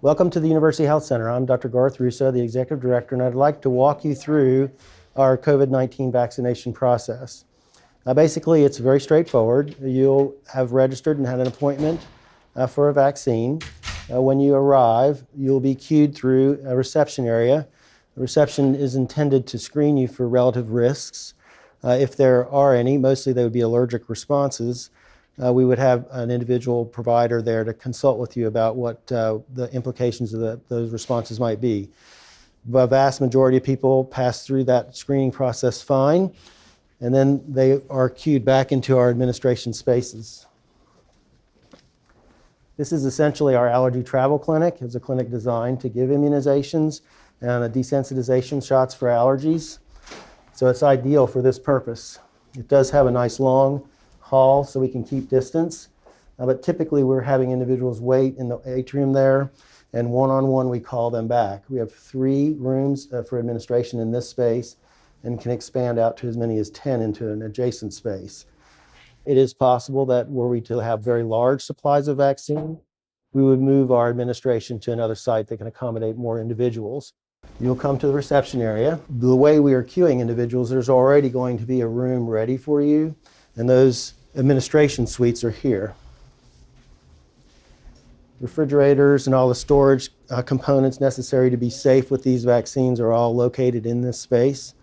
Welcome to the University Health Center. I'm Dr. Garth Russo, the Executive Director, and I'd like to walk you through our COVID-19 vaccination process. Basically, it's very straightforward. You'll have registered and had an appointment for a vaccine. When you arrive, you'll be queued through a reception area. The reception is intended to screen you for relative risks. If there are any, mostly they would be allergic responses. We would have an individual provider there to consult with you about what the implications of those responses might be. The vast majority of people pass through that screening process fine, and then they are queued back into our administration spaces. This is essentially our allergy travel clinic. It's a clinic designed to give immunizations and desensitization shots for allergies. So it's ideal for this purpose. It does have a nice long hall so we can keep distance, but typically we're having individuals wait in the atrium there, and one-on-one we call them back. We have 3 rooms for administration in this space and can expand out to as many as 10 into an adjacent space. It is possible that were we to have very large supplies of vaccine, we would move our administration to another site that can accommodate more individuals. You'll come to the reception area. The way we are queuing individuals, there's already going to be a room ready for you, and those administration suites are here. Refrigerators and all the storage components necessary to be safe with these vaccines are all located in this space.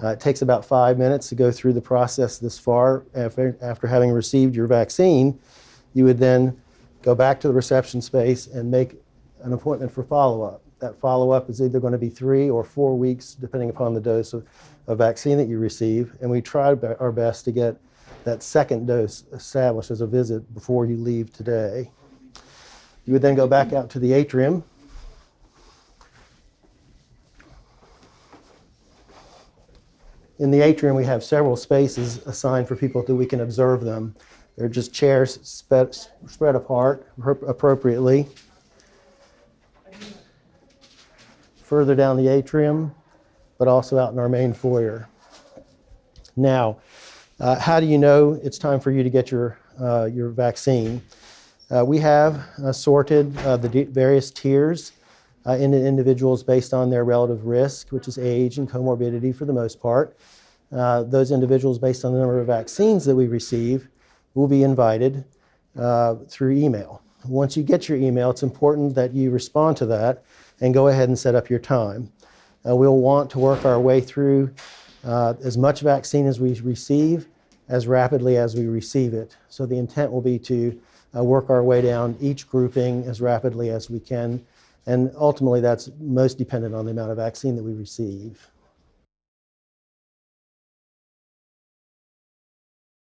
It takes about 5 minutes to go through the process this far. After having received your vaccine, you would then go back to the reception space and make an appointment for follow-up. That follow-up is either going to be 3 or 4 weeks, depending upon the dose of vaccine that you receive, and we try our best to get that second dose established as a visit before you leave today. You would then go back out to the atrium. In the atrium, we have several spaces assigned for people that we can observe them. They're just chairs spread apart appropriately. Further down the atrium, but also out in our main foyer. Now, how do you know it's time for you to get your vaccine? We have sorted the various tiers into individuals based on their relative risk, which is age and comorbidity for the most part. Those individuals, based on the number of vaccines that we receive, will be invited through email. Once you get your email, it's important that you respond to that and go ahead and set up your time. We'll want to work our way through as much vaccine as we receive, as rapidly as we receive it. So the intent will be to work our way down each grouping as rapidly as we can, and ultimately that's most dependent on the amount of vaccine that we receive.